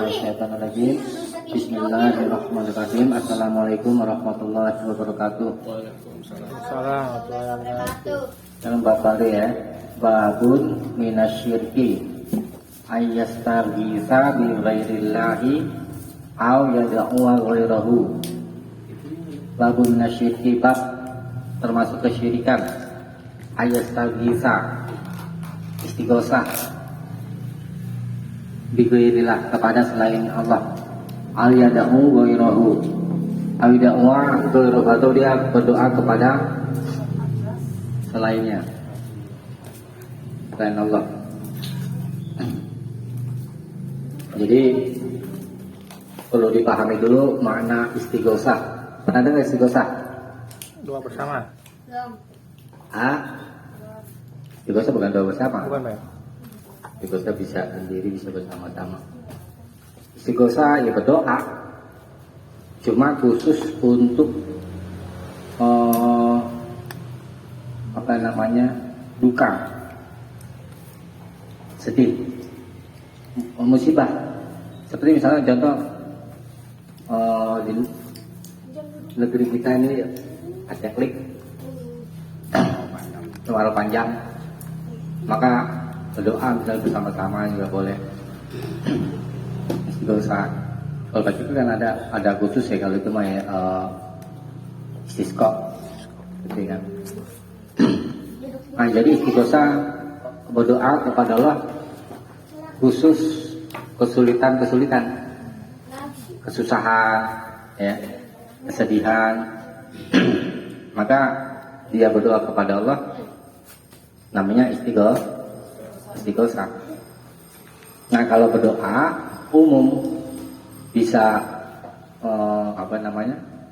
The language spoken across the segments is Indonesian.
minasyaitonirrajim. Bismillahirrahmanirrahim. Assalamualaikum warahmatullahi wabarakatuh. Waalaikumsalam warahmatullahi wabarakatuh. Dalam bab baru ya, babun minasyirki ayyastaghitsa bi ghairillahi aw yad'u ghairahu. Babun minasyirki, bab termasuk kesyirikan. Ayyastaghitsa, istighosah bi ghairillah, kepada selain Allah. Al yad'u ghairahu, aw yad'u ghairahu, atau dia berdoa kepada selainnya, selain Allah. Jadi perlu dipahami dulu makna istighosah. Pernah dengar istighosah? Doa bersama. Istighosah bukan doa bersama. Bukan, Pak. Istighosah bisa sendiri, bisa bersama-sama. Istighosah ya berdoa, cuma khusus untuk duka, sedih, musibah. Seperti misalnya contoh di negeri kita ini ada klik kemarau panjang, maka berdoa misalnya bersama-sama juga boleh. Istighosah kalau baca itu kan ada khusus ya, kalau itu mah ya istisqa gitu kan. Nah, jadi istighosah berdoa kepada Allah khusus kesulitan-kesulitan, kesusahan, ya, kesedihan, maka dia berdoa kepada Allah, namanya istighosah. Nah, kalau berdoa umum bisa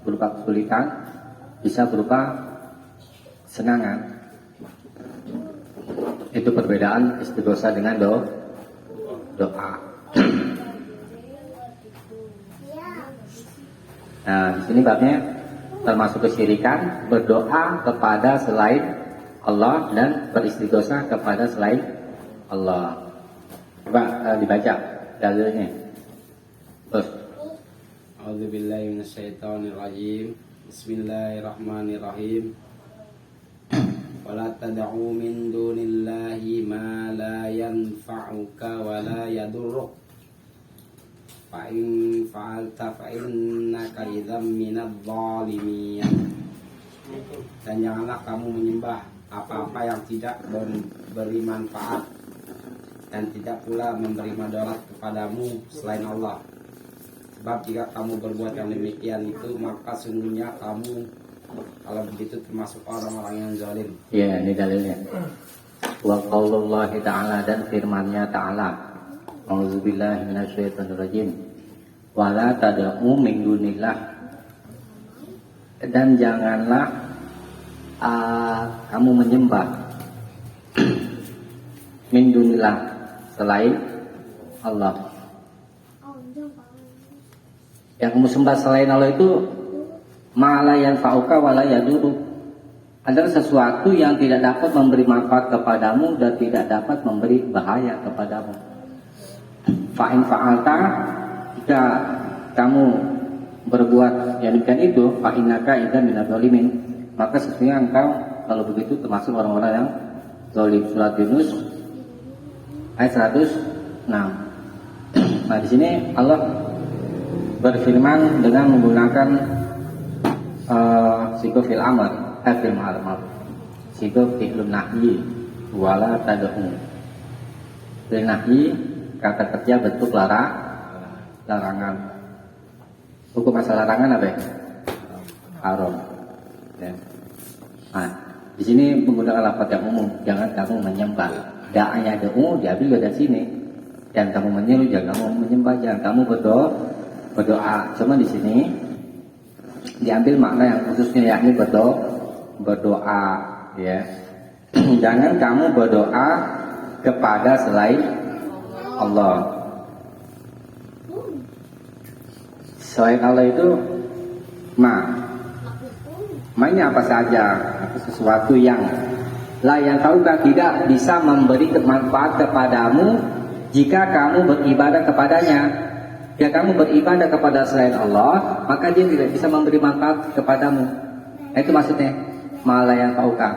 berupa kesulitan, bisa berupa senangan. Itu perbedaan istighosah dengan doa. Nah, di sini babnya termasuk kesyirikan, berdoa kepada selain Allah dan beristighosah kepada selain Allah. Coba dibaca dalilnya. Terus. A'udzubillahi minasyaitonirrajim. Bismillahirrahmanirrahim. Wala tad'u min dunillahi ma la yanfa'uka wa la yadurruk. Fa in fa'alta fa innaka idzam minadh dhalimin. Dan janganlah kamu menyembah apa-apa yang tidak beri manfaat dan tidak pula memberi madarat kepadamu selain Allah. Sebab jika kamu berbuat yang demikian itu, maka sungguhnya kamu kalau begitu termasuk orang-orang yang zalim. Ya, ini dalilnya. Wa qaulullahi ta'ala, dan firman-Nya ta'ala. A'udzubillahi minasyaitonirrajim. Wa la tad'u min dunillah. Dan janganlah kamu menyembah min dunillah, selain Allah. Yang kamu sembah selain Allah itu ma'ala yanfa'uka wa la yadurruk, adalah sesuatu yang tidak dapat memberi manfaat kepadamu dan tidak dapat memberi bahaya kepadamu. Fa'in fa'alta, jika kamu berbuat yang demikian itu, fa'innaka idzan minadh dhalimin, maka sesungguhnya engkau kalau begitu termasuk orang-orang yang zalim. Surat Yunus ayat 106. Nah, di sini Allah berfirman dengan menggunakan sigo fil amr, fil ma'ruf, sigo fi'lun nahyi, wala tad'u. Fil nahyi, kata kerja bentuk larangan. Hukum asal larangan apa ya? Haram. Ya. Nah, di sini menggunakan lafaz yang umum, jangan kamu menyembah. Da'anya da'u diambil dari sini. Jangan kamu menyeru, jangan kamu menyembah, jangan kamu berdoa. Cuma di sini diambil makna yang khususnya, yakni berdoa, ya. Jangan kamu berdoa kepada selain Allah. Selain Allah itu mainnya apa saja, sesuatu yang yang tahu tidak bisa memberi manfaat kepadamu jika kamu beribadah kepadanya. Jika kamu beribadah kepada selain Allah, maka dia tidak bisa memberi manfaat kepadamu. Nah, itu maksudnya malah yang taukah.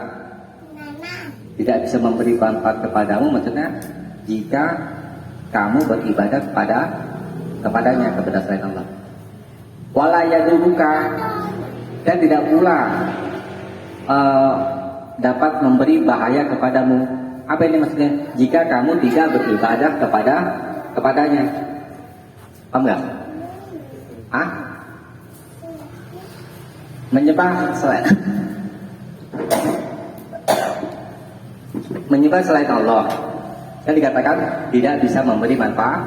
Tidak bisa memberi manfaat kepadamu, maksudnya jika kamu beribadah kepadanya, kepada selain Allah. Wala yaduruka, dan tidak pula dapat memberi bahaya kepadamu. Apa ini maksudnya? Jika kamu tidak beribadah kepadanya. Paham nggak? Menyembah selain Allah, yang dikatakan tidak bisa memberi manfaat.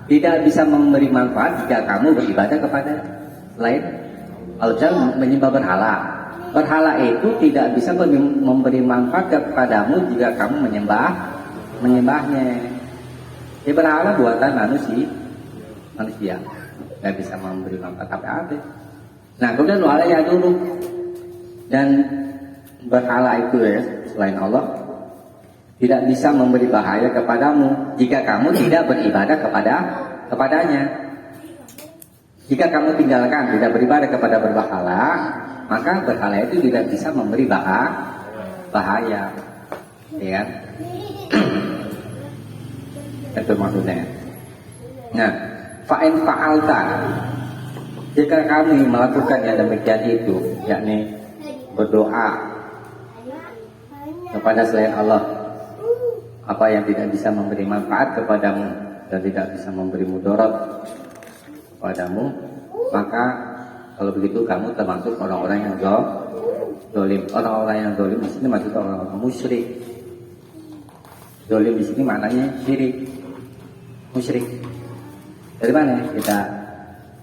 Tidak bisa memberi manfaat jika kamu beribadah kepada selain Allah. Menyembah berhala itu tidak bisa memberi manfaat kepadamu jika kamu menyembahnya. Ya, berhala buatan manusia nggak bisa memberi manfaat apa-apa. Nah, kemudian wala ya dulu, dan berhala itu ya selain Allah tidak bisa memberi bahaya kepadamu jika kamu tidak beribadah kepadanya. Jika kamu tinggalkan tidak beribadah kepada berhala, maka berhala itu tidak bisa memberi bahaya, ya kan? Itu maksudnya. Nah, fa'in fa'alta, jika kami melakukan yang demikian itu, yakni berdoa kepada selain Allah, apa yang tidak bisa memberi manfaat kepadamu dan tidak bisa memberi mudarat kepadamu, maka kalau begitu kamu termasuk orang-orang yang zalim. Orang-orang yang zalim di sini maksudnya orang-orang musyrik. Zalim di sini maknanya musyrik. Dari mana kita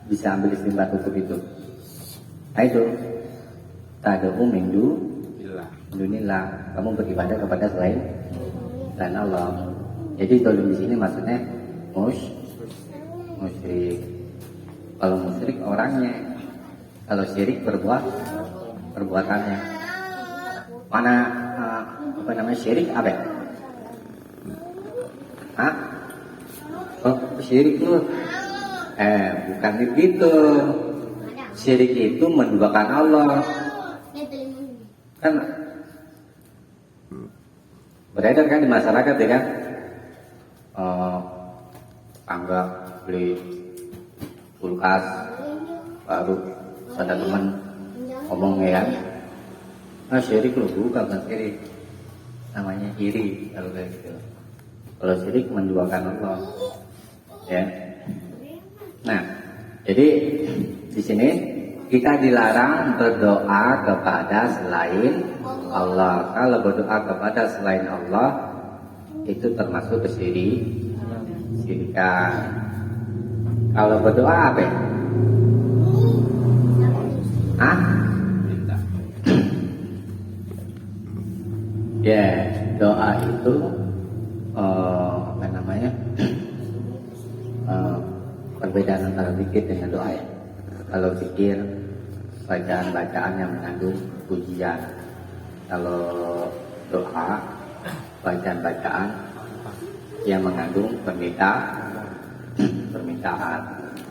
bisa ambil istimbat hukum itu? Nah itu tad'u min dunillah, kamu beribadah kepada selain Allah. Jadi zalim di sini maksudnya musyrik. Kalau musyrik orangnya, kalau syirik perbuatannya. Mana syirik apa? Oh, syirik itu bukan begitu. Syirik itu menduakan Allah. Kan beredar kan di masyarakat ya kan? Tangga beli kulkas baru, ada teman ngomong ya, syirik lu bukan syirik, namanya iri kalau kayak gitu. Kalau syirik menduakan Allah, ya. Nah, jadi di sini kita dilarang berdoa kepada selain Allah. Kalau berdoa kepada selain Allah itu termasuk kesyirikan. Kalau berdoa apa? Ya, doa itu perbedaan antara zikir dengan doa ya. Kalau zikir bacaan-bacaan yang mengandung pujian. Kalau doa bacaan-bacaan yang mengandung permintaan.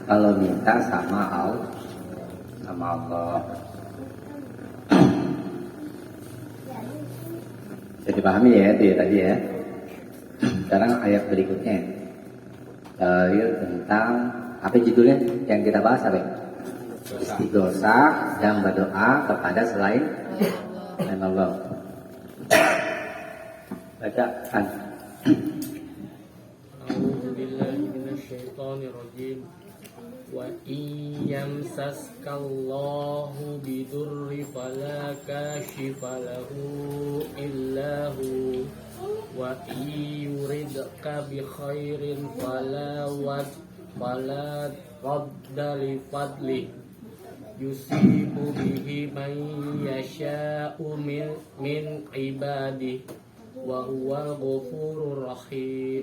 Kalau minta sama Allah. Jadi pahami ya itu ya tadi ya. Sekarang ayat berikutnya dalil tentang apa judulnya yang kita bahas apa? Istighosah dan berdoa kepada selain Allah. Bacaan. A'udzubillahi minasyaitonirrajim. Wa iyamsaskallahu bidurri fala kashifa lahu illa hu wa yuridka bi khairin fala radda li fadli yusibu bihi man yasha'u min ibadihi wa huwal ghafurur rahim.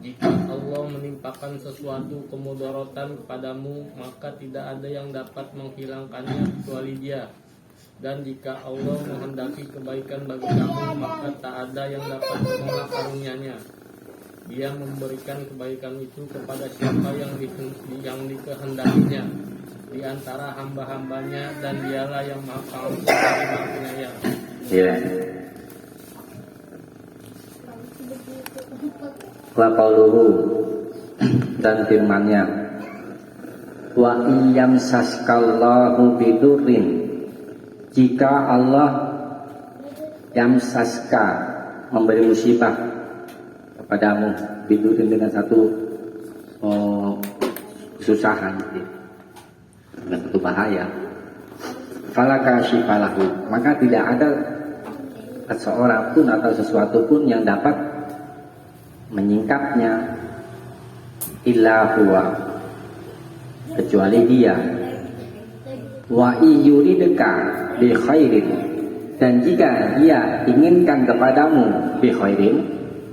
Jika Allah menimpakan sesuatu kemudaratan kepadamu, maka tidak ada yang dapat menghilangkannya kecuali Dia. Dan jika Allah menghendaki kebaikan bagi kamu, maka tak ada yang dapat menolak karunia-Nya. Dia memberikan kebaikan itu kepada siapa yang dikehendakinya di antara hamba-hambanya, dan dialah yang maha pengampun lagi maha penyayang. Ya. Wa qauluhu, dan firman-Nya, wa iyam saskallahu bidurrin, jika Allah yamsaska memberi musibah kepadamu bidurrin dengan satu kesusahan, dengan satu bahaya, fala kashifa lahu, maka tidak ada seseorang pun atau sesuatu pun yang dapat menyingkapnya illa huwa, kecuali dia. Wa iyuridka bi khairin, dan jika dia inginkan kepadamu bi khairin,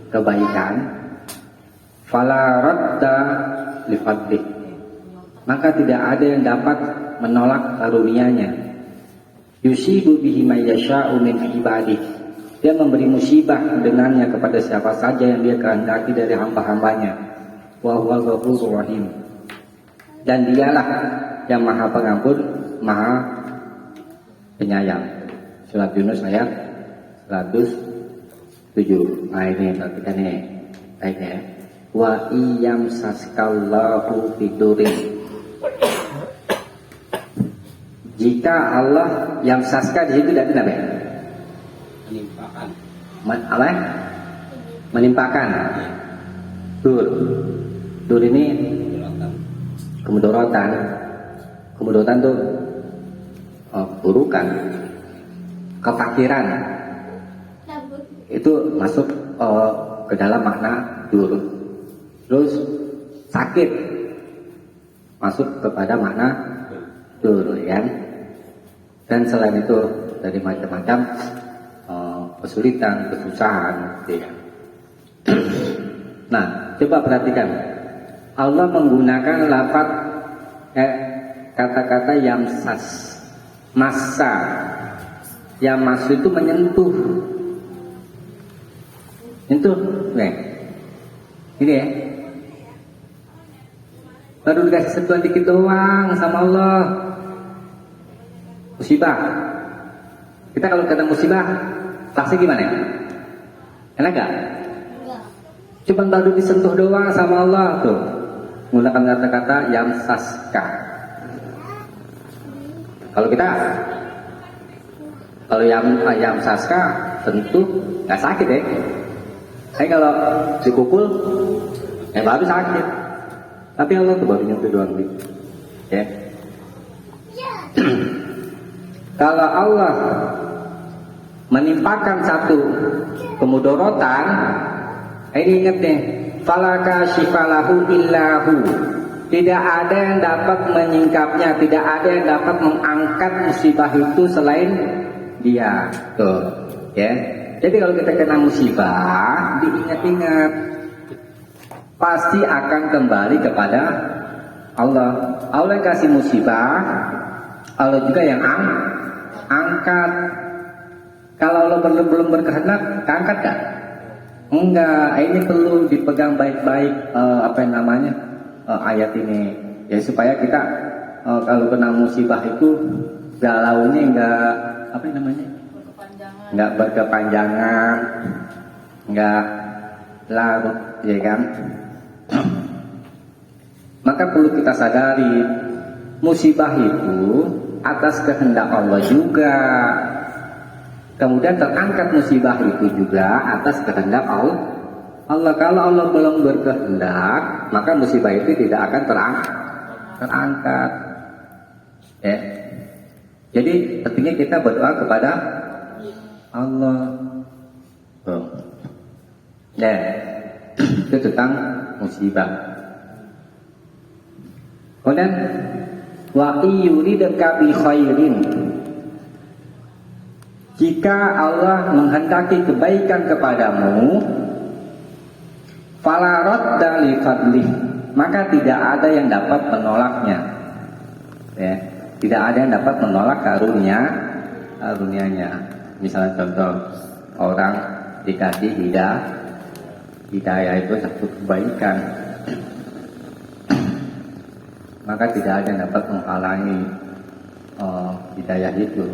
kebaikan, fala radda li fadlih, maka tidak ada yang dapat menolak karunia-Nya. Yusibu bihi may yasha'u min ibadih, dia memberi musibah dengannya kepada siapa saja yang dia kehendaki dari hamba-hambanya. Wa huwal ghafurur rahim, dan dialah yang maha pengampun, maha penyayang. Surat Yunus ayat 107. Nah ini perhatikan nih baiknya. Wa iyam saskallahu bidurin, jika Allah yang saska di situ dari apa? Menimpakan. Apa? Menimpakan. Dur ini kemudorotan. Kemudorotan tuh burukan, kefakiran. Itu masuk ke dalam makna dur. Terus sakit masuk kepada makna dur, ya. Dan selain itu dari macam-macam kesulitan, kesusahan, ya. Nah, coba perhatikan, Allah menggunakan lafaz kata-kata yamsas, massa. Yamas itu menyentuh. Menyentuh, nih. Ini ya. Baru dikasih sentuhan dikit doang sama Allah. Musibah. Kita kalau kata musibah, pasti gimana ya? Enak gak? Cuman baru disentuh doang sama Allah tuh, menggunakan kata-kata yamsaska. Kalau kita, kalau yamsaska tentu nggak sakit ya. Saya kalau dipukul, baru sakit. Tapi Allah tuh baru nyentuh doang gitu, ya. Kalau Allah menimpakan satu kemudorotan, ini ingat deh, falaka shifalahu illahu, tidak ada yang dapat menyingkapnya, tidak ada yang dapat mengangkat musibah itu selain dia. Tuh, ya. Jadi kalau kita kena musibah, diingat-ingat, pasti akan kembali kepada Allah. Allah yang kasih musibah, Allah juga yang angkat. Kalau Allah belum berkehendak, angkat gak? Enggak. Ini perlu dipegang baik-baik ayat ini, ya, supaya kita kalau kena musibah itu galaunya enggak berkepanjangan, enggak larut, ya kan? Maka perlu kita sadari, musibah itu atas kehendak Allah juga. Kemudian terangkat musibah itu juga atas kehendak Allah. Kalau Allah belum berkehendak, maka musibah itu tidak akan terangkat. Ya. Jadi pentingnya kita berdoa kepada Allah. Ya. Itu tentang musibah. Kemudian wa iyuridka bi khairin, jika Allah menghendaki kebaikan kepadamu, fala radda li fadlih, maka tidak ada yang dapat menolaknya. Ya, tidak ada yang dapat menolak karunia-Nya. Misalnya contoh, orang dikasih hidayah itu satu kebaikan, maka tidak ada yang dapat menghalangi hidayah itu.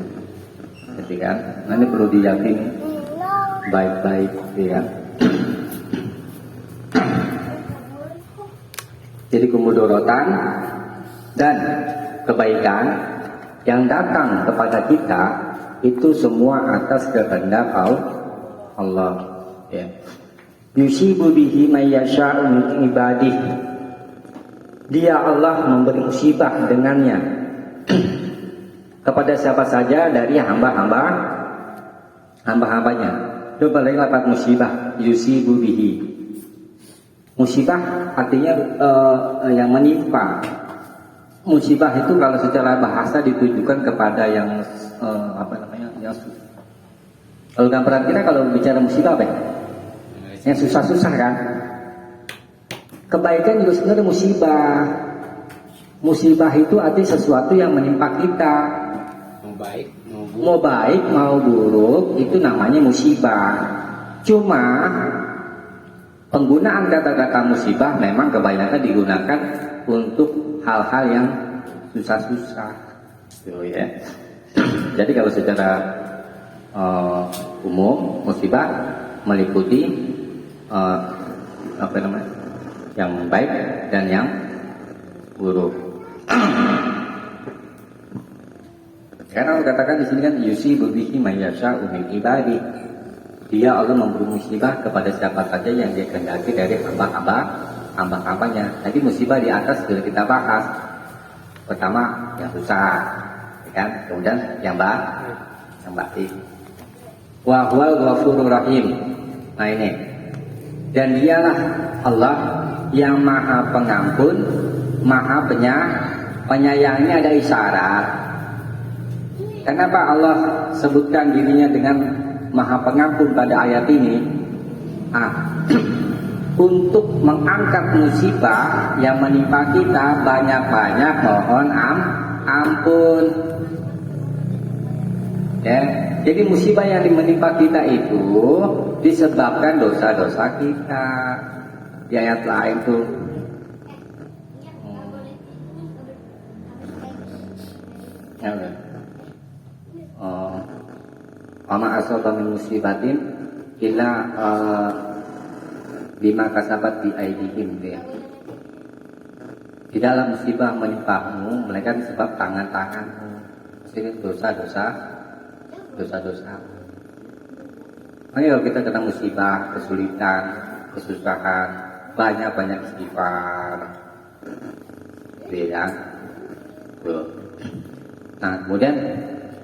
Jadi kan, nah ini perlu diyakini baik-baik, ya. Jadi kemudorotan dan kebaikan yang datang kepada kita itu semua atas kehendak Allah, ya. Yusibu bihi may yasha'u min ibadihi. Dia Allah memberi musibah dengannya kepada siapa saja dari hamba-hambanya. Itu paling lapat musibah, yusibu bihi. Musibah artinya yang menimpa. Musibah itu kalau secara bahasa ditujukan kepada yang kalau gambaran kita kalau bicara musibah apa ya? Yang susah-susah kan? Kebaikan juga sebenarnya musibah. Musibah itu arti sesuatu yang menimpa kita. Mau baik mau buruk itu namanya musibah. Cuma penggunaan kata-kata musibah memang kebanyakan digunakan untuk hal-hal yang susah-susah, gitu ya. Jadi kalau secara umum musibah meliputi yang baik dan yang buruk. Karena katakan di sini kan yusibu bihi may yasha'u min ibadi. Dia Allah memberi musibah kepada siapa saja yang dia kehendaki dari hamba-hambanya. Jadi musibah di atas sudah kita bahas. Pertama yang susah, ya kan? Kemudian yang baik. Wa huwal ghafurur rahim. Nah ini. Dan dialah Allah yang maha pengampun, maha penyayangnya. Ada isyarat. Kenapa Allah sebutkan dirinya dengan maha pengampun pada ayat ini? Untuk mengangkat musibah yang menimpa kita, banyak-banyak mohon ampun. Ya, jadi musibah yang menimpa kita itu disebabkan dosa-dosa kita. Di ayat lain tuh Ama asaba min musibatin illa bima kasabat bi aidihim, ya. Tidaklah musibah menimpamu melainkan sebab tangan-tanganmu. Maksudnya dosa-dosa. Makanya kalau kita kena musibah, kesulitan, kesusahan, banyak-banyak istighfar, ya. Nah, kemudian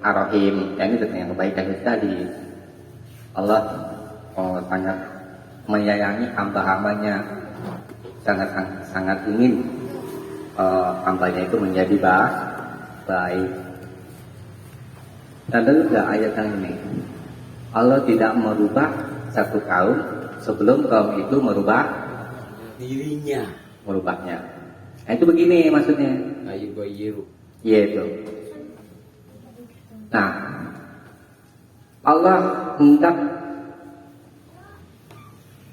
Ar-Rahim, ini tentang kebaikan itu tadi. Allah sangat menyayangi hamba-hambanya, sangat ingin hambanya itu menjadi baik. Dan juga ayat yang ini, Allah tidak merubah satu kaum sebelum kaum itu merubahnya. Nah, itu begini maksudnya. Iya itu. Nah, Allah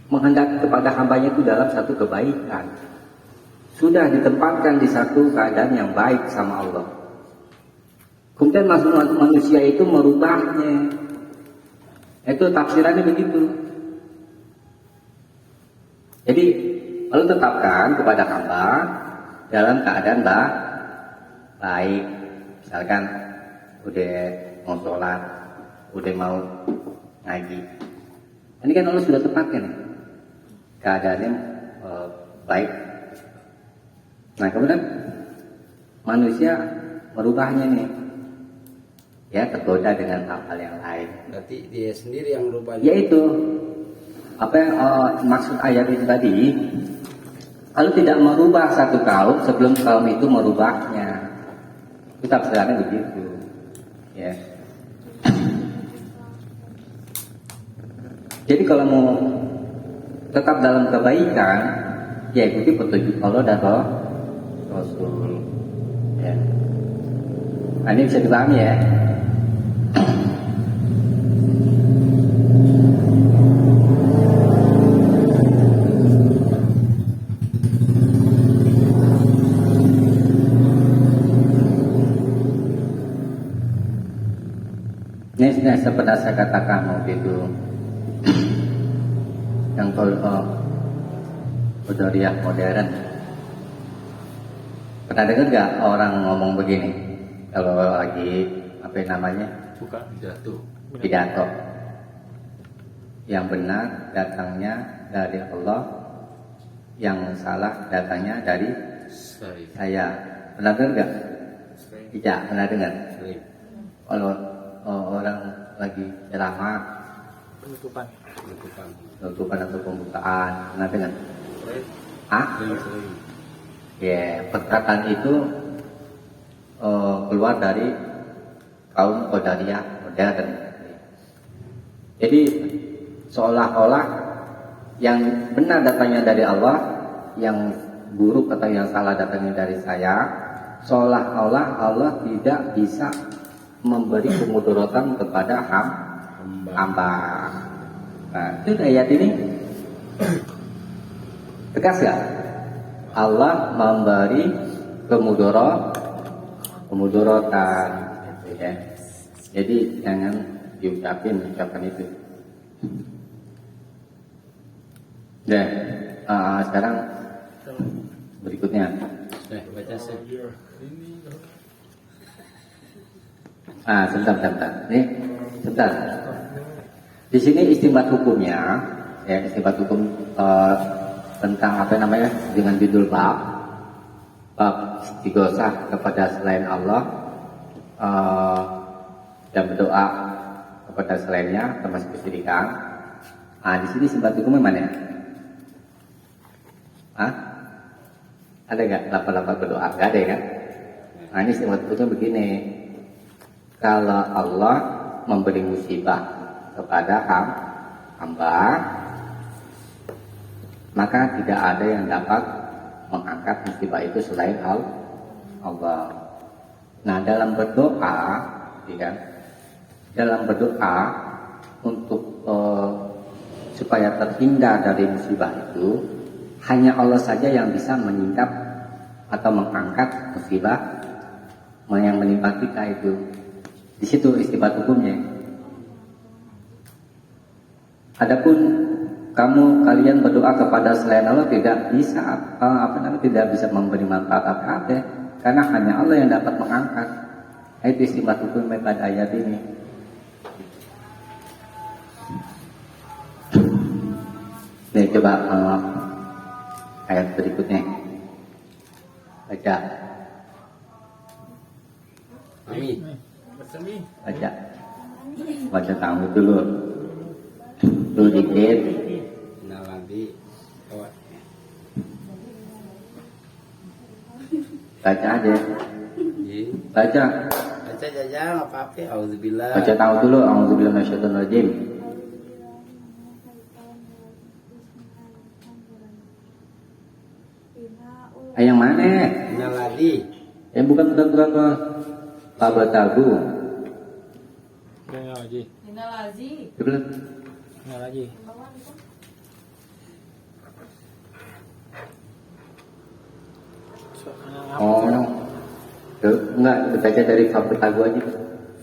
menghendaki kepada hambanya itu dalam satu kebaikan. Sudah ditempatkan di satu keadaan yang baik sama Allah. Kemudian manusia itu merubahnya. Itu tafsirannya begitu. Jadi Allah tetapkan kepada hamba dalam keadaan baik. Misalkan udah mau sholat, udah mau ngaji. Ini kan Allah sudah tepatkan ya, keadaannya baik. Nah kemudian manusia merubahnya nih, ya tergoda dengan hal-hal yang lain. Berarti dia sendiri yang merubahnya. Yaitu apa yang maksud ayat itu tadi? Allah tidak merubah satu kaum sebelum kaum itu merubahnya. Itu tafsirannya begitu. Ya. Jadi kalau mau tetap dalam kebaikan, ya ikuti petunjuk Allah dan Rasul. Ya. Nah, ini bisa dipahami ya. Ini seperti saya katakan waktu itu yang Qadariyah modern. Pernah dengar nggak orang ngomong begini kalau lagi apa namanya Bukan pidato? Yang benar datangnya dari Allah, yang salah datangnya dari saya. Pernah dengar nggak? Tidak pernah dengar. Kalau orang lagi ceramah, penutupan. penutupan atau pembukaan, pernah dengar? Sering. Ya, perkataan itu keluar dari kaum Qadariyah modern. Jadi seolah-olah yang benar datangnya dari Allah, yang buruk atau yang salah datangnya dari saya, seolah-olah Allah tidak bisa memberi kemudaratan kepada hamba. Nah, itu ayat ini tegas ya. Allah memberi kemudaratan, gitu ya. Jadi jangan ucapkan itu. Ya, sekarang berikutnya. Baca saya. Sebentar. Nih, sebentar. Di sini istimbat hukumnya, ya istimbat hukum tentang apa namanya dengan judul bab istighosah kepada selain Allah dan berdoa kepada selainnya termasuk kesyirikan. Di sini istimbat hukumnya mana? Ada nggak lafaz-lafaz berdoa? Nggak ada ya kan? Ini istimbat hukumnya begini. Kalau Allah memberi musibah kepada hamba, maka tidak ada yang dapat mengangkat musibah itu selain Allah. Nah, dalam berdoa, ya, dalam berdoa untuk supaya terhindar dari musibah itu, hanya Allah saja yang bisa menyingkap atau mengangkat musibah yang menimpa kita itu. Di situ istimbat hukumnya. Adapun kalian berdoa kepada selain Allah tidak bisa tidak bisa memberi manfaat apa-apa, karena hanya Allah yang dapat mengangkat. Itu istimbat hukum pada ayat ini. Nih coba ayat berikutnya baca. Amin. Baca tahu dulu dikit. Nalabi. Baca aja. Baca. Baca aja nggak apa-apa. Auzubillah. Baca tahu dulu. Auzubillah minasyaitonir rajim. Yang mana? Naladi. Bukan. Pabatagu. Nalazi. Oh, enggak, baca dari Pabatagu aja.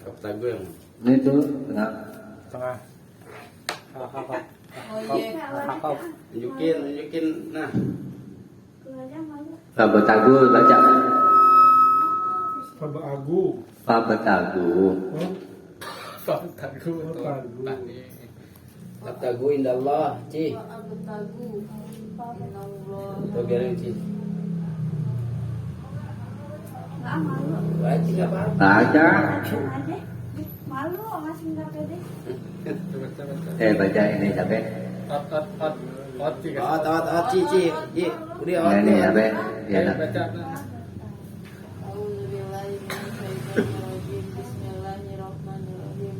Pabatagu yang Ini tuh tengah. Oh iya. Tunjukin. Nah. Pabatagu baca. Pabatagu. Pabatagu indallah, Ci. Abtagu. Tuh biarin, Ci. Baca nggak apa-apa. Baca. Malu masih nggak pede. Baca ini sampai. Ci. Udah, Ini sampai. Ya. Bismillahirrahmanirrahim.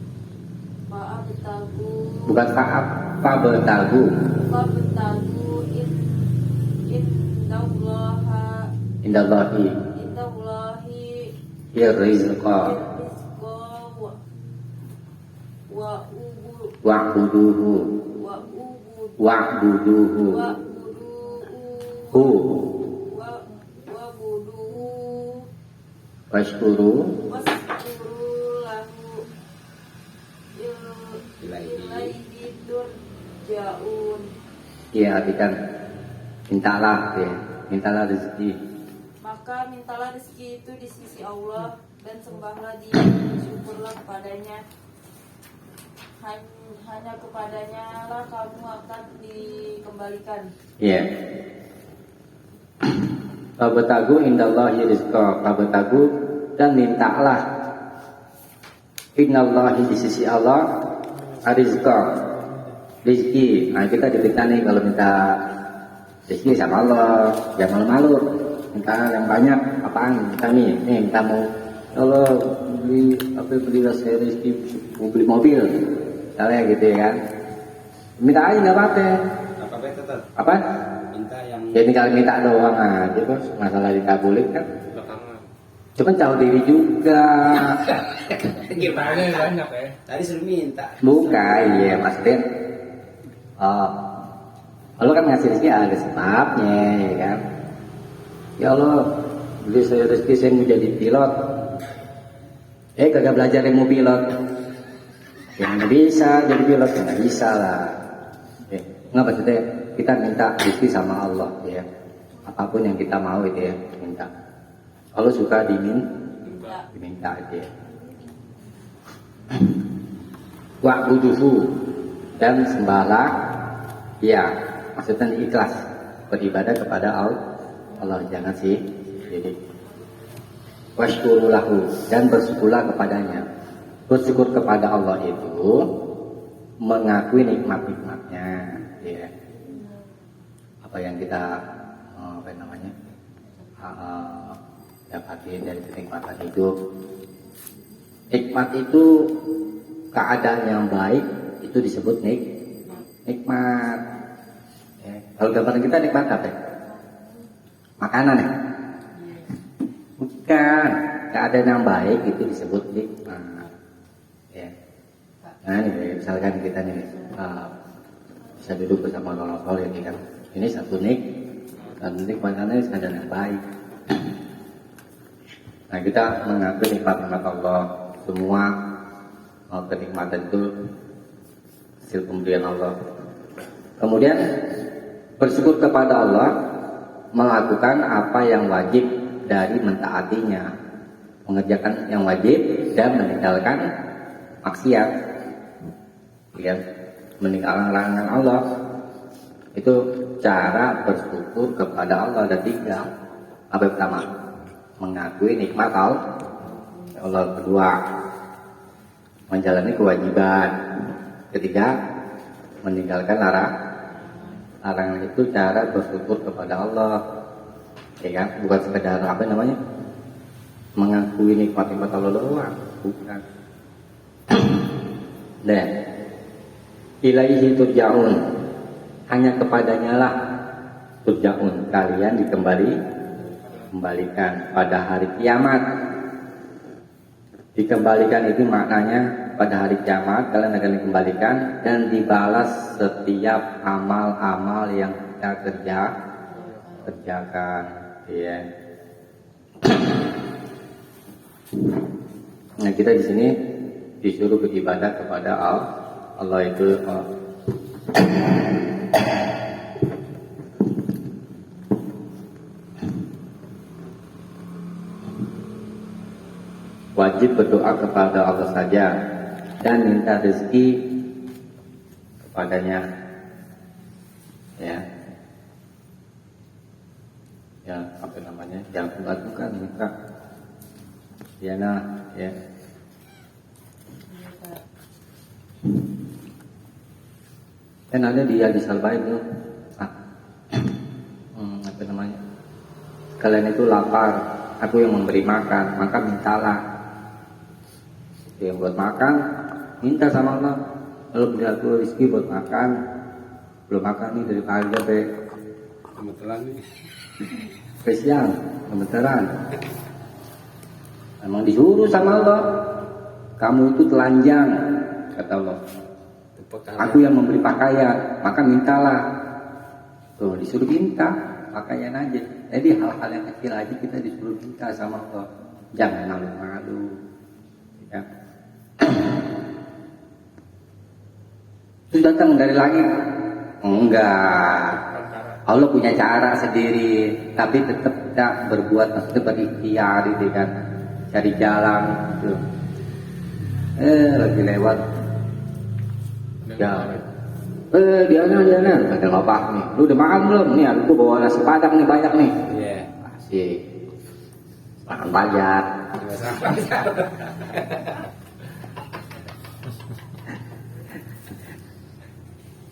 Fa'abtagu. Bukan faab, Pabatagu. Fa'abtagu Indallahi rizqa wa'buduhu hu washkuru Iya, artikan mintalah ya, mintalah rezeki. Maka mintalah rezeki itu di sisi Allah dan sembahlah Dia, syukurlah kepadanya. Hanya kepadanya lah kamu akan dikembalikan. Iya. Fabtagu indallahi rizqa, fabtagu dan mintalah indallahi di sisi Allah rizqa, rezeki. Nah kita diberikan nih kalau minta rezeki sama Allah, jangan malu-malu, minta yang banyak. Apaan kita nih minta mau ya Allah beli saya rezeki, mau beli mobil misalnya gitu ya kan, minta aja nggak apa-apa. Apa tetap? Apa? Minta yang Ya tinggal minta doang aja bos, masalah dikabulin kan. Belakangan. Cuman tahu diri juga. Gimana banyak ya? tadi suruh minta. Bukan, iya maksudnya. Oh, Allah kan ngasih rezeki ada sebabnya, ya kan. Ya Allah, beli saya rezeki saya mau jadi pilot. Kagak belajar yang mau pilot. Ya nggak bisa jadi pilot, ya nggak bisa lah. Nggak maksudnya kita minta rezeki sama Allah, ya. Apapun yang kita mau itu ya, minta. Allah suka diminta aja. Wa'buduhu dan sembahlah, ya maksudnya ikhlas beribadah kepada Allah, jangan sih jadi washkurulahu dan bersyukurlah kepadanya. Bersyukur kepada Allah itu mengakui nikmat-nikmatnya, ya. Apa yang kita dapati dari kenikmatan hidup. Nikmat itu keadaan yang baik itu disebut nikmat. Ya. Kalau gambaran kita nikmat apa? Makanan ya? Bukan. Keadaan yang baik itu disebut nikmat. Ya. Nah ini misalkan kita nih bisa duduk bersama orang soleh ini kan. Ini satu dan nikmatnya keadaan yang baik. Nah kita mengakui nikmat-nikmat Allah. Semua kenikmatan itu hasil pemberian Allah. Kemudian bersyukur kepada Allah, melakukan apa yang wajib dari mentaatinya, mengerjakan yang wajib dan meninggalkan maksiat, ya, meninggalkan larangan Allah. Itu cara bersyukur kepada Allah. Ada tiga. Apa yang pertama? Mengakui nikmat Allah. Kedua, menjalani kewajiban. Ketiga, meninggalkan larangan. Itu cara bersyukur kepada Allah, ya kan? Bukan sekedar mengakui nikmat-nikmat Allah doang, bukan. Dan ilaihi turja'un, hanya kepadanya lah turja'un, kalian dikembalikan pada hari kiamat. Dikembalikan itu maknanya pada hari kiamat kalian akan dikembalikan dan dibalas setiap amal-amal yang kita kerjakan, ya. Nah kita di sini disuruh beribadah kepada Allah itu wajib berdoa kepada Allah saja dan minta rezeki kepadanya, ya. Ya jangan melakukan minta, ya nah, ya. Dan ada dia di Salbaik tuh, kalian itu lapar, aku yang memberi makan, maka mintalah. Yang buat makan, minta sama Allah. Kalau beri aku rezeki buat makan, belum makan nih dari pagi sampai kebetulan nih. Spesial, kebetulan. Memang disuruh sama Allah. Kamu itu telanjang, kata Allah. Aku yang memberi pakaian, maka mintalah. Tuh disuruh minta pakaian aja. Jadi hal-hal yang kecil aja kita disuruh minta sama Allah. Jangan malu-malu, ya. Itu datang dari langit? Enggak. Allah punya cara sendiri, tapi tetap tidak berbuat, maksudnya berikhtiar gitu kan, cari jalan gitu. Lagi lewat ya, Diana, kata bapak nih, lu udah makan belum? Nih aku bawa nasi padang nih banyak nih. Iya. Asik, makan banyak.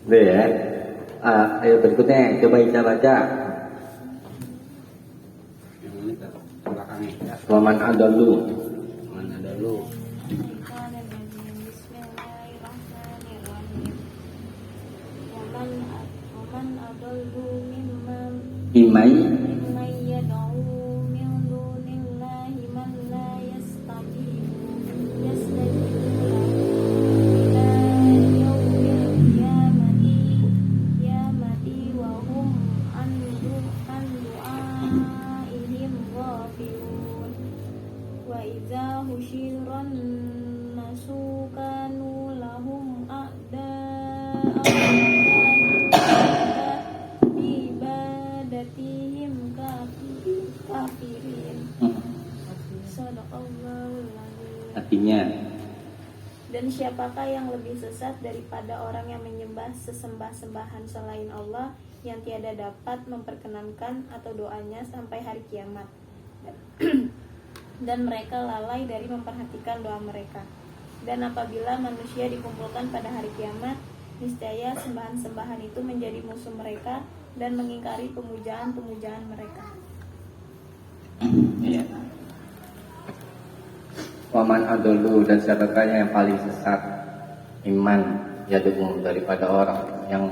Udah ya. Ayo berikutnya coba kita baca. Yang ini ke belakangnya. Waman adallu. Mana dulu? Bismillahirrahmanirrahim. Waman adallu Imai mimman yad'u min dunillahi man la yastajibu lahu ila yaumil qiyamati wa hum an du'aihim ghafilun. Wa idza husyiran nasu kanu lahum ibadatihim kafirin. Sadaqallahul azim. artinya Dan siapakah yang lebih sesat daripada orang yang menyembah sesembah-sembahan selain Allah yang tiada dapat memperkenankan atau doanya sampai hari kiamat. Dan mereka lalai dari memperhatikan doa mereka. Dan apabila manusia dikumpulkan pada hari kiamat, niscaya sembahan-sembahan itu menjadi musuh mereka dan mengingkari pemujaan-pemujaan mereka. ya. Waman adallu, dan siapakah yang paling sesat iman yad'u daripada orang yang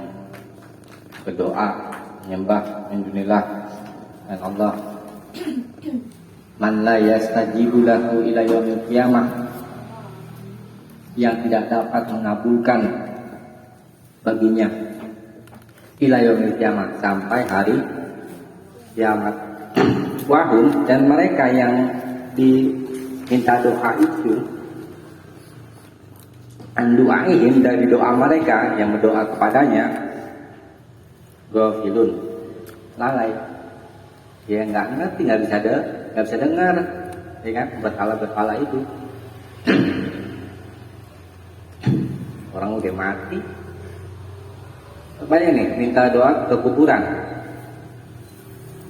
berdoa menyembah min dunillah dan Allah, man la yastajibu lahu ila yaumil qiyamah, yang tidak dapat mengabulkan baginya ila yaumil qiyamah, sampai hari kiamat. Wahum, dan mereka yang diminta doa itu andu'aihim, dari doa mereka yang berdoa kepadanya, ghafilun, lalai, ya nggak ngerti, nggak bisa dengar, ya kan, berhala itu. Orang udah mati, banyak nih minta doa ke kuburan,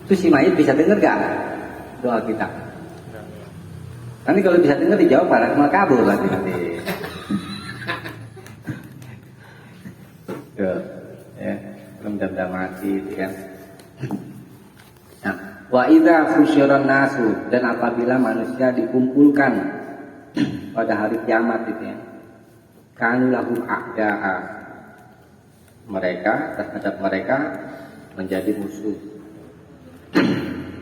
itu si mayit bisa dengar gak doa kita? Nanti kalau bisa dengar dijawab malah kabur lagi nanti. Tuh, ya, belum benar mati, gitu kan. Nah, wa idza fusyiran nasu, dan apabila manusia dikumpulkan pada hari kiamat itu ya, kanu lahum a'da'a, mereka terhadap mereka menjadi musuh.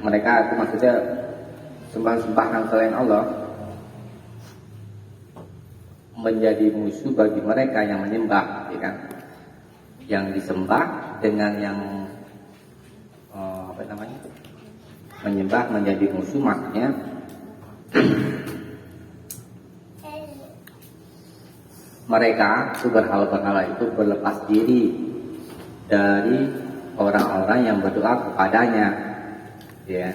Mereka itu maksudnya sembahan-sembahan selain Allah menjadi musuh bagi mereka yang menyembah, ya kan? Yang disembah dengan yang menyembah menjadi musuh, maknanya mereka berhala-berhala itu berlepas diri dari orang-orang yang berdoa kepadanya, ya.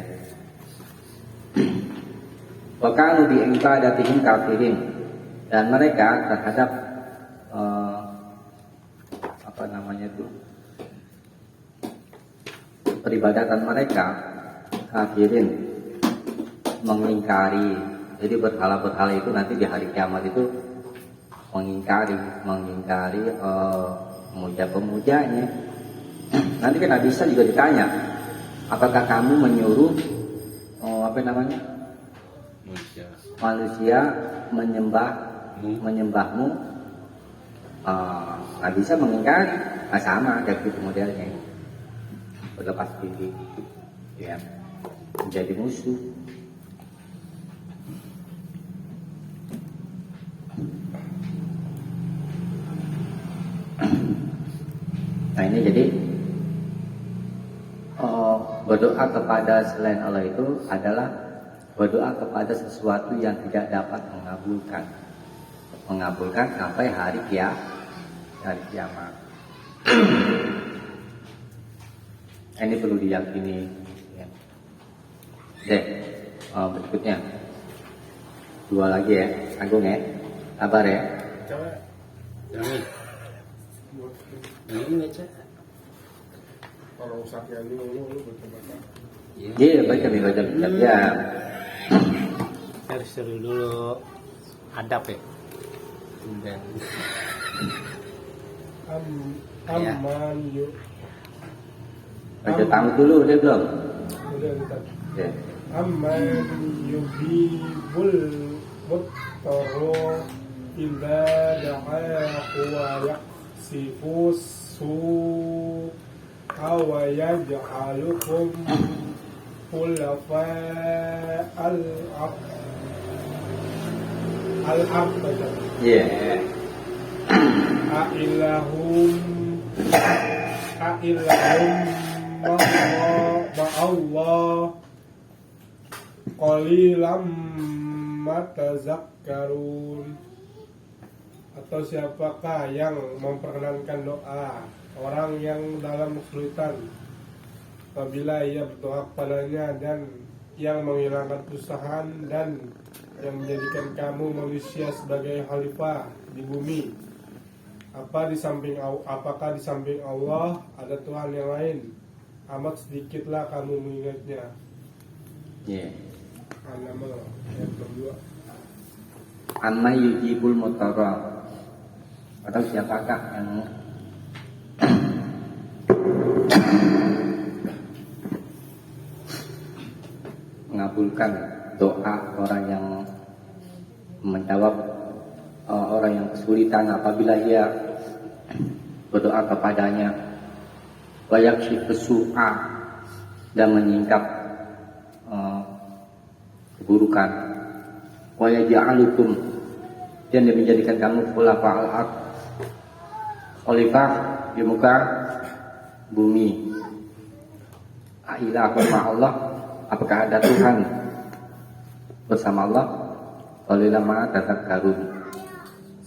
Wa kanu bi ibadatihim kafirin, dan mereka terhadap peribadatan mereka kafirin, mengingkari. Jadi berhala-berhala itu nanti di hari kiamat itu mengingkari pemuja-pemujanya. Nanti kan bisa juga ditanya, apakah kamu menyuruh manusia menyembahmu? Nggak bisa mengingkari, sama kayak gitu modelnya, berlepas diri, ya, menjadi musuh. Nah ini jadi berdoa kepada selain Allah itu adalah berdoa kepada sesuatu yang tidak dapat mengabulkan sampai hari kiamat. Ini perlu diyakini. Ya. Deh, berikutnya 2 lagi ya, Agung ya, sabar ya. Coba. Ini baca. Kalau Satya ini lu baca-baca. Iya, baca ya. Harus seru dulu. Adab ya. Dan Aman yuk. Baca tamu dulu, udah belum? Udah bentar. Ya. Amman yuhibul muttaru illa da'ahu wa yaksifus su'a wa yaj'alukum khulafa'al al-ard. Iya. ma'allah qalilam matazakkarun. Atau siapakah yang memperkenankan doa orang yang dalam kesulitan apabila ia berdoa kepadanya, dan yang menghilangkan kesusahan, dan yang menjadikan kamu manusia sebagai khalifah di bumi. Apakah di samping Allah ada Tuhan yang lain? Amat sedikitlah kamu mengingatnya. Iya. An-Naml ayat 62. Amma yujibul mutara. Atau siapakah yang mengabulkan doa orang yang menjawab orang yang kesulitan apabila ia berdoa kepadanya, wa yakshifus su'a, dan menyingkap keburukan, wa yaj'alukum, dan dia menjadikan kamu khulafa'al ard, khalifah di muka bumi. Ailah Allah, apakah ada Tuhan bersama Allah? Qalilan ma tadzakkarun,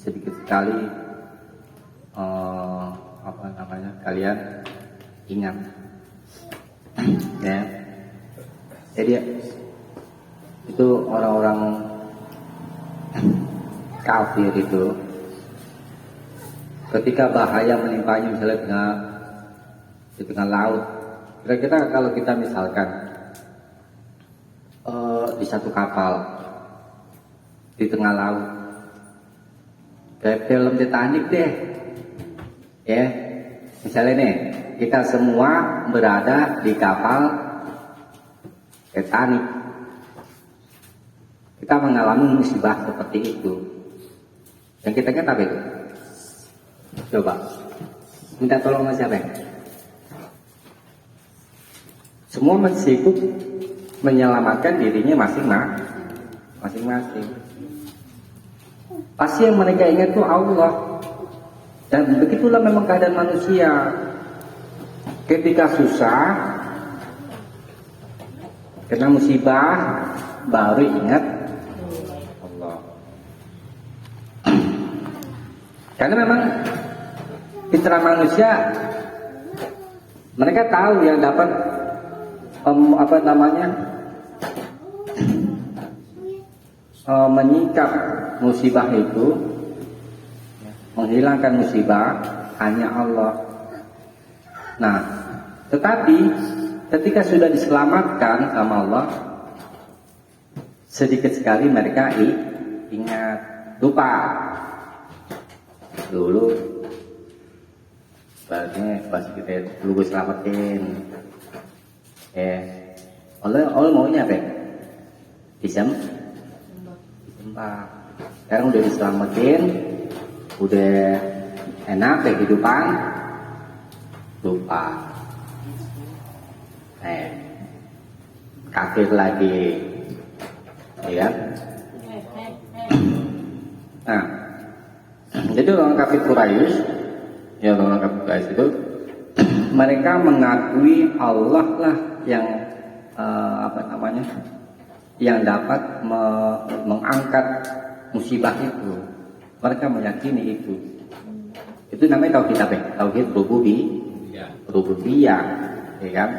sedikit sekali kalian ingat. Ya. Jadi itu orang-orang kafir itu ketika bahaya menimpanya, misalnya di tengah laut, kira-kira kalau kita misalkan di satu kapal di tengah laut, kayak film Titanic deh, ya, misalnya nih kita semua berada di kapal Titanic, kita mengalami musibah seperti itu, yang kita kata apa itu? Coba minta tolong sama siapa? Semua masih sibuk menyelamatkan dirinya masing-masing. Pasti yang mereka ingat itu Allah. Dan begitulah memang keadaan manusia. Ketika susah, kena musibah, baru ingat Allah. Karena memang fitrah manusia, mereka tahu yang dapat menyingkap musibah itu, menghilangkan musibah hanya Allah. Nah, tetapi ketika sudah diselamatkan sama Allah, sedikit sekali mereka ingat, lupa. Dulu pas kita dulu selamatin, Allah maunya apa? Disembah. Sekarang udah diselamatin, udah enak kehidupan, lupa. Kafir lagi, ya. Nah, jadi orang kafir Quraisy, ya orang kafir Quraisy itu, mereka mengakui Allah lah yang yang dapat mengangkat musibah itu. Mereka meyakini itu. Itu namanya tauhid apa? Tauhid rububiyah. ya kan?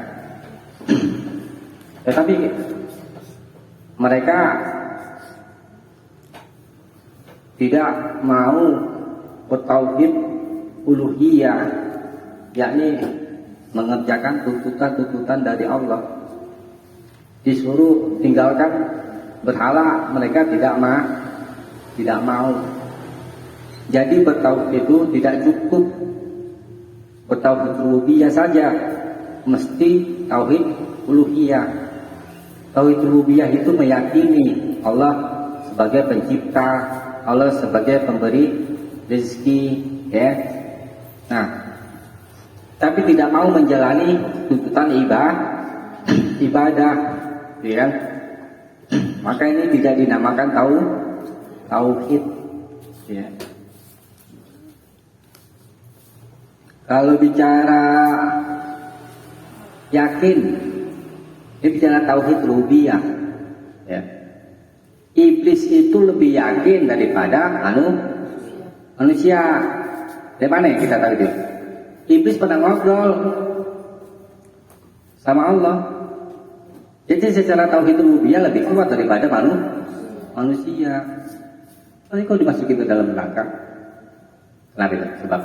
Tetapi mereka tidak mau bertauhid uluhiyah, yakni mengerjakan tuntutan-tuntutan dari Allah. Disuruh tinggalkan berhala, mereka tidak mau. Jadi bertauhid itu tidak cukup bertauhid rububiyah saja, mesti tauhid uluhiyah. Tauhid rububiyah itu meyakini Allah sebagai pencipta, Allah sebagai pemberi rezeki, ya. Nah, tapi tidak mau menjalani tuntutan ibadah, ya kan? Maka ini tidak dinamakan tauhid, ya. Kalau bicara yakin, ini bicara tauhid rububiyah, ya. Iblis itu lebih yakin daripada manusia. Dari mana kita tahu itu? Iblis pernah ngobrol sama Allah. Jadi secara tauhid rububiyah lebih kuat daripada manusia. Tapi kok dimasukin ke dalam neraka? Kenapa itu? Sebab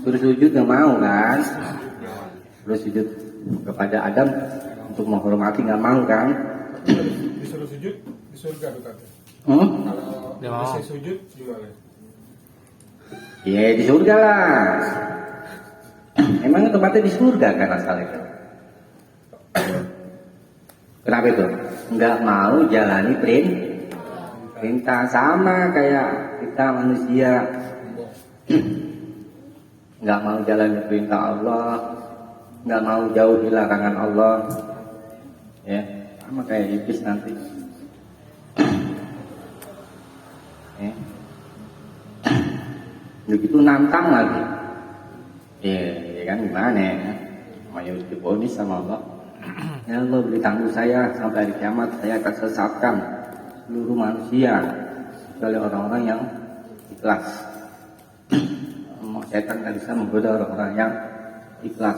suruh sujud nggak mau kan? Suruh sujud kepada Adam untuk menghormati nggak mau kan? Disuruh sujud di surga tuh katanya. Kalau bisa sujud gimana? Ya di surga lah. Emang tempatnya di surga kan asalnya? Kenapa itu? Nggak mau jalani perintah, sama kayak kita manusia. Nggak mau jalani perintah Allah, nggak mau jauhi larangan Allah, ya sama kayak iblis nanti. Begitu nantang lagi, ya kan gimana ya? Mayu diponis sama Allah. Ya Allah, beri tangguh saya sampai hari kiamat, saya akan sesatkan seluruh manusia kecuali orang-orang yang ikhlas. Setan nggak bisa menggoda orang-orang yang ikhlas.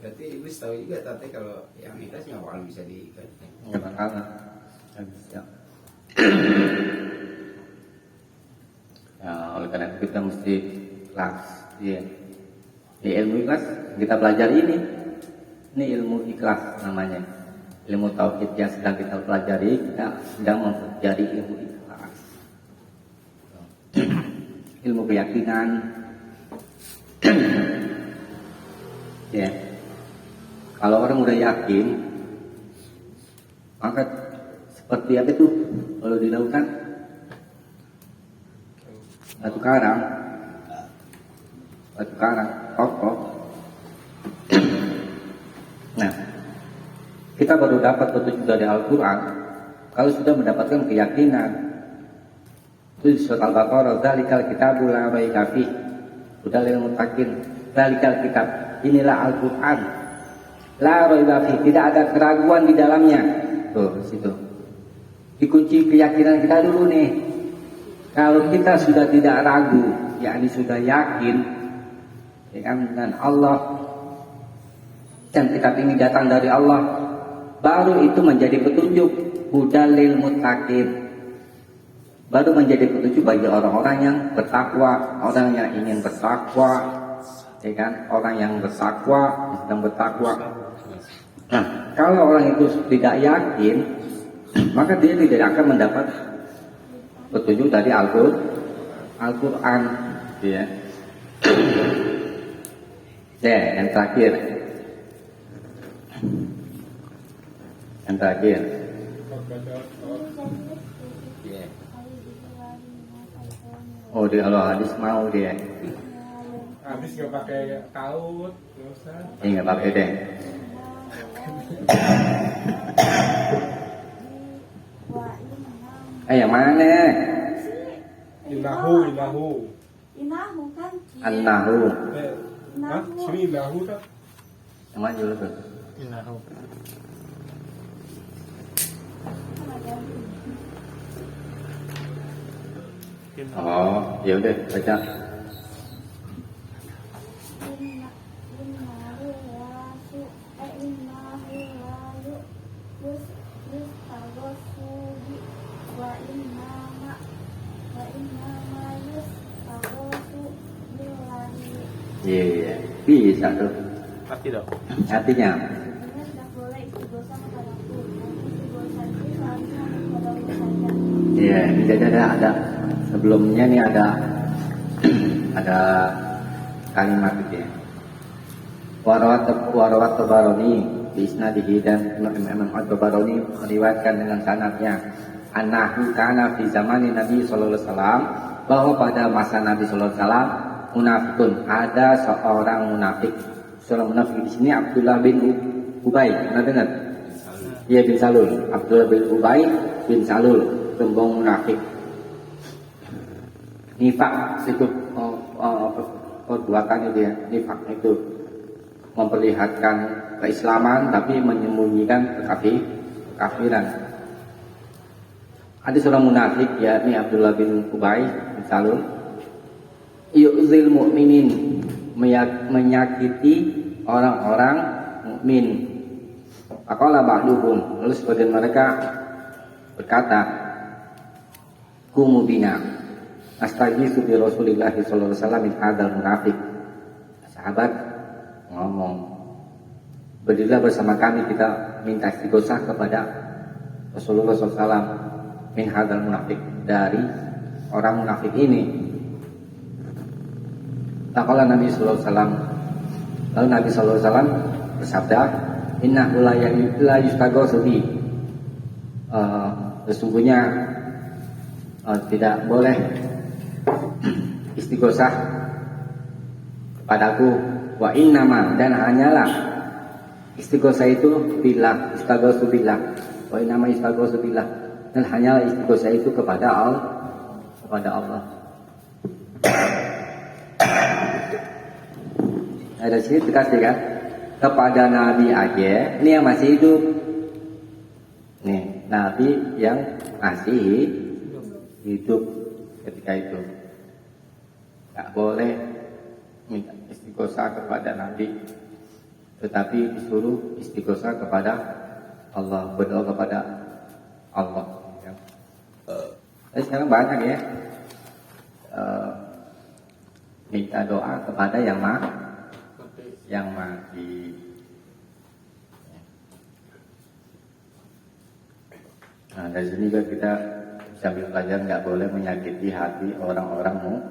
Berarti iblis tahu juga tapi kalau yang ikhlas nggak bakal bisa diikat. Nggak bakal, nggak bisa. Ya, oleh karena itu kita mesti ikhlas. Ya. Di ilmu ikhlas kita pelajari ini ilmu ikhlas namanya. Ilmu tauhid yang sedang kita pelajari, kita sedang mempelajari ilmu ikhlas. Ilmu keyakinan. Ya. Kalau orang udah yakin, maka seperti apa itu kalau di lautan? Batu karang, kokoh. Nah, kita baru dapat petunjuk dari Al-Quran kalau sudah mendapatkan keyakinan. Itu di surat Al-Baqarah, dzalikal kitabul la raiba fiih hudal lil muttaqin. Dzalikal kitab, inilah Al-Quran, la raiba fiih, tidak ada keraguan di dalamnya. Tuh, situ. Dikunci keyakinan kita dulu nih. Kalau kita sudah tidak ragu, yakni sudah yakin, ya kan, dan Allah dan kitab ini datang dari Allah, baru itu menjadi petunjuk hudal lil muttaqin. Baru menjadi petunjuk bagi orang-orang yang bertakwa, orang yang ingin bertakwa, ya kan, orang yang bertakwa, sedang bertakwa. Nah, kalau orang itu tidak yakin, maka dia tidak akan mendapat petunjuk dari Al-Quran, ya. Yang terakhir. Oh, dia kalau hadis mau dia. Habis nggak pakai kaut, nggak usah. Ini nggak pakai deh. Yang mana? Inahu kan An-Nahu. Hah? Sini inahu kan? Yang mana dulu tuh? Innahu. Oh, ya udah baca. Bisa tuh. Pasti dong. Artinya, Sebenarnya tidak boleh istighosah kepadaku, nanti istighosah itu seharusnya kepadamu saja. iya, ini jadi ada sebelumnya nih ada ada kalimat gitu ya. Warawat Tabarani di isnadihi, dan Imam Tabarani meriwayatkan dengan sanadnya annahu kana fi zamani Nabi sallallahu alaihi wasallam, bahwa pada masa Nabi sallallahu alaihi wasallam munafikun, ada seorang munafik. Seorang munafik di sini Abdullah bin Ubay, pernah dengar? Iya, bin Salul. Abdullah bin Ubay bin Salul, tembung munafik. Nifak itu perbuatan itu ya. Nifak itu memperlihatkan keislaman tapi menyembunyikan kekafiran. Ada seorang munafik, yakni Abdullah bin Ubay bin Salul, yu'zil mu'minin, menyakiti orang-orang mukmin. Faqala ba'duhum, lalu sebagian mereka berkata, kumu bina astaghiitsu bi Rasulillah sallallahu alaihi wasallam min hadzal munafik. Sahabat ngomong, berdirilah bersama kami, kita minta istighosah kepada Rasulullah SAW min hadzal munafik, dari orang munafik ini. Faqala Nabi sallallahu alaihi wasallam, lalu Nabi sallallahu alaihi wasallam bersabda, innahu la yustaghatsu bi, sesungguhnya tidak boleh istighosah kepadaku, wa innama, dan hanyalah istighosah itu billah, istaghatsu billah, wa innama istaghatsu billah, dan hanyalah istighosah itu kepada Allah. Ada sini dikasih kan, kepada Nabi aja, ini yang masih hidup. Nih, Nabi yang masih hidup ketika itu nggak boleh minta istighosah kepada Nabi, tetapi disuruh istighosah kepada Allah, berdoa kepada Allah ya. Tapi sekarang banyak ya minta doa kepada yang mati. Nah, dari sini juga kita bisa ambil pelajaran, nggak boleh menyakiti hati orang-orang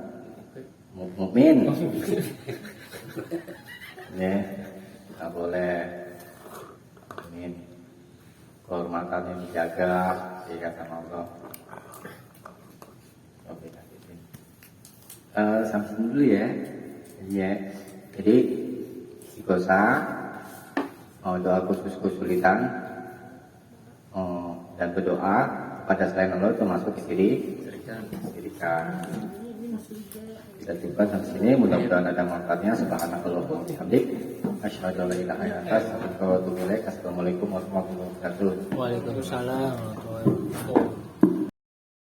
mukmin. Ya, nggak boleh. Amin. Kehormatannya dijaga, ya sama Allah. Oke, sampai sini dulu ya. Ya, jadi istighosah, doa khusus kesulitan, dan berdoa kepada selain Allah termasuk kesyirikan. Kita coba sampai sini, mudah-mudahan ada manfaatnya. Subhanakallahumma wa bihamdik, asyhadu an la ilaha illa anta, astaghfiruka wa atubu ilaik. Assalamualaikum warahmatullahi wabarakatuh. Waalaikumsalam warahmatullahi wabarakatuh.